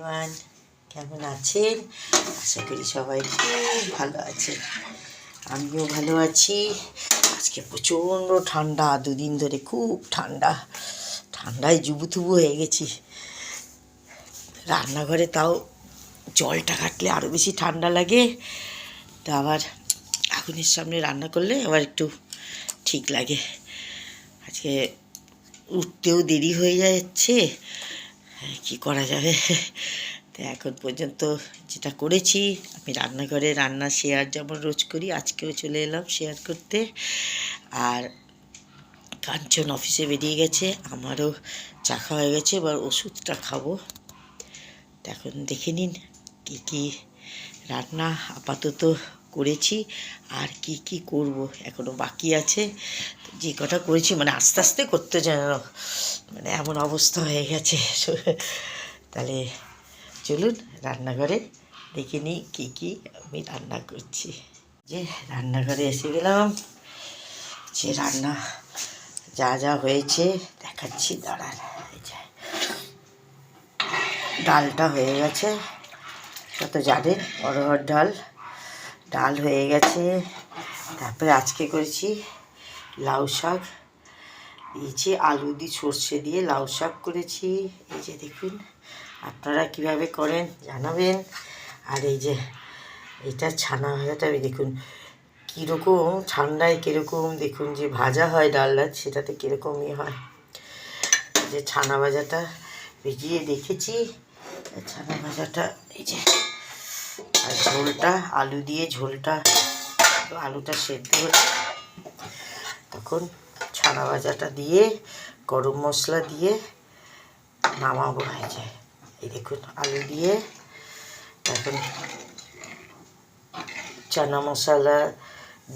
Everyone, কেমন আছেন? আশা করি সবাই খুব ভালো আছেন। আমিও ভালো আছি। আজকে প্রচণ্ড ঠান্ডা, দুদিন ধরে খুব ঠান্ডা, ঠান্ডায় জুবুথুবু হয়ে গেছি। রান্নাঘরে তাও জলটা কাটলে আরও বেশি ঠান্ডা লাগে, তা আবার আগুনের সামনে রান্না করলে আবার একটু ঠিক লাগে। আজকে উঠতেও দেরি হয়ে যাচ্ছে, কি করা যাবে। তো এখন পর্যন্ত যেটা করেছি, আমি রান্নাঘরে রান্না শেয়ার যেমন রোজ করি, আজকেও চলে এলাম শেয়ার করতে। আর কাঞ্চন অফিসে বেরিয়ে গেছে, আমারও চা খাওয়া হয়ে গেছে, এবার ওষুধটা খাবো। তো এখন দেখে নিন কী কী রান্না আপাতত করেছি আর কি কি করব, এখনও বাকি আছে। যে কটা করেছি মানে আস্তে আস্তে করতে যেন মানে এমন অবস্থা হয়ে গেছে। তাহলে চলুন রান্নাঘরে দেখে নিই কী কী আমি রান্না করছি। যে রান্নাঘরে এসে গেলাম, যে রান্না যা যা হয়েছে দেখাচ্ছি, দাঁড়ান। ডালটা হয়ে গেছে, তো জানেন অরহর ডাল হয়ে গেছে। তারপরে আজকে করেছি লাউ শাক, এই যে আলু দিয়ে সর্ষে দিয়ে লাউ শাক করেছি। এই যে দেখুন, আপনারা কিভাবে করেন জানাবেন। আর এই যে এটা ছানা ভাজাটা দেখুন কীরকম ঠান্ডায়, কীরকম দেখুন যে ভাজা হয় ডালটা, সেটাতে কীরকমই হয়। যে ছানা ভাজাটা ভিজিয়ে রেখেছি, ছানা ভাজাটা এই যে, আর ঝোলটা আলু দিয়ে ঝোলটা, আলুটা সেদ্ধ হচ্ছে তখন ছানা ভাজাটা দিয়ে গরম মশলা দিয়ে নামাবো। হয়ে যায়। এই দেখুন আলু দিয়ে এখন চানা মশলা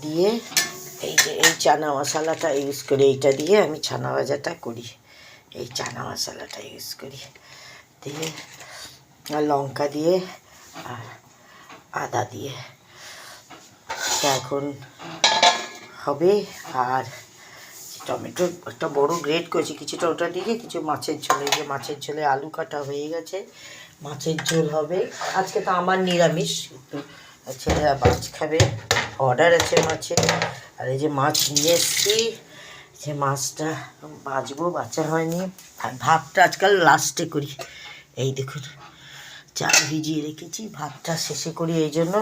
দিয়ে, এই যে এই চানা মশলাটা ইউজ করি, এইটা দিয়ে আমি ছানা ভাজাটা করি, এই চানা মশলাটা ইউজ করি দিয়ে, আর লঙ্কা দিয়ে আর আদা দিয়ে এখন হবে। আর টমেটো একটা বড় গ্রেট করেছি, কিছুটা ওটা দিয়ে, কিছু মাছের ঝোলে, যে মাছের ঝোলে আলু কাটা হয়ে গেছে, মাছের ঝোল হবে। আজকে তো আমার নিরামিষ, একটু ছেলেরা মাছ খাবে, অর্ডার আছে মাছের। আর এই যে মাছ নিয়ে এসেছি, যে মাছটা বাছা হয়নি। আর ভাতটা আজকাল লাস্টে করি, এই দেখুন চাল ভিজিয়ে রেখেছি, ভাতটা শেষে করি এই জন্য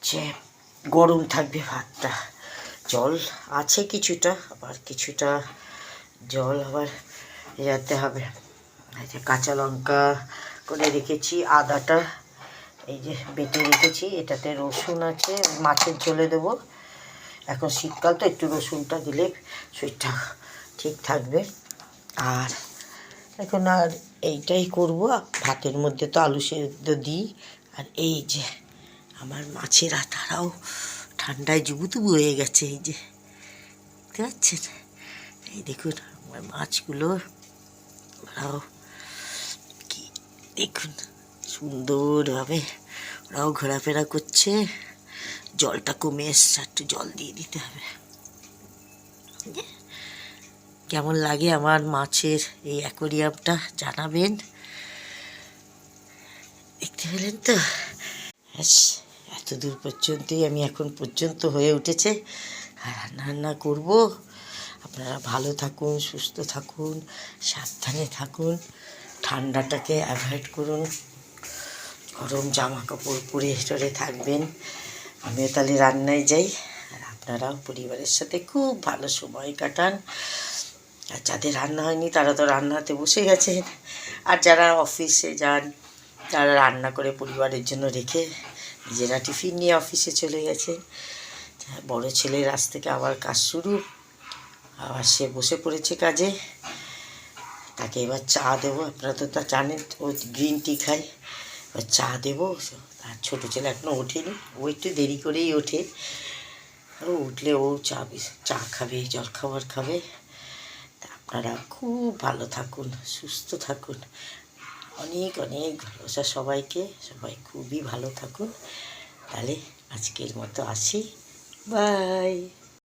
যে গরম থাকবে ভাতটা। জল আছে কিছুটা, আবার কিছুটা জল আবার যেতে হবে। এই যে কাঁচা লঙ্কা করে রেখেছি, আদাটা এই যে বেটে রেখেছি, এটাতে রসুন আছে, মাছের ঝোলে দেবো। এখন শীতকাল তো একটু রসুনটা দিলে শরীরটা ঠিক থাকবে। আর এখন আর এইটাই করব, ভাতের মধ্যে তো আলু সেদ্ধ দিই। আর এই যে আমার মাছের আটারাও ঠান্ডায় জুবুতুবু হয়ে গেছে, এই যে দেখতে পাচ্ছেন, এই দেখুন আমার মাছগুলো, ওরাও কি দেখুন সুন্দরভাবে ওরাও ঘোরাফেরা করছে। জলটা কমে এসছে, একটু জল দিয়ে দিতে হবে। কেমন লাগে আমার মাছের এই অ্যাকোরিয়ামটা জানাবেন। দেখতে পেলেন তো, এত দূর পর্যন্তই আমি এখন পর্যন্ত হয়ে উঠেছে। আর রান্না করবো। আপনারা ভালো থাকুন, সুস্থ থাকুন, সাবধানে থাকুন, ঠান্ডাটাকে অ্যাভয়েড করুন, গরম জামা কাপড় পরে টরে থাকবেন। আমিও তাহলে রান্নায় যাই, আর আপনারাও পরিবারের সাথে খুব ভালো সময় কাটান। আর যাদের রান্না হয়নি তারা তো রান্নাতে বসে গেছেন, আর যারা অফিসে যান তারা রান্না করে পরিবারের জন্য রেখে নিজেরা টিফিন নিয়ে অফিসে চলে গেছেন। বড় ছেলের আজ থেকে আবার কাজ শুরু, আবার সে বসে পড়েছে কাজে, তাকে এবার চা দেবো। আপনারা তো তা জানেন, ও গ্রিন টি খায়, এবার চা দেবো। আর ছোটো ছেলে এখনও ওঠেনি, ও একটু দেরি করেই ওঠে, ও উঠলে ও চা খাবে, জলখাবার খাবে। তা আপনারা খুব ভালো থাকুন, সুস্থ থাকুন, অনেক অনেক ভালোবাসা সবাইকে, সবাই খুবই ভালো থাকুন। তাহলে আজকের মতো আসি, বাই।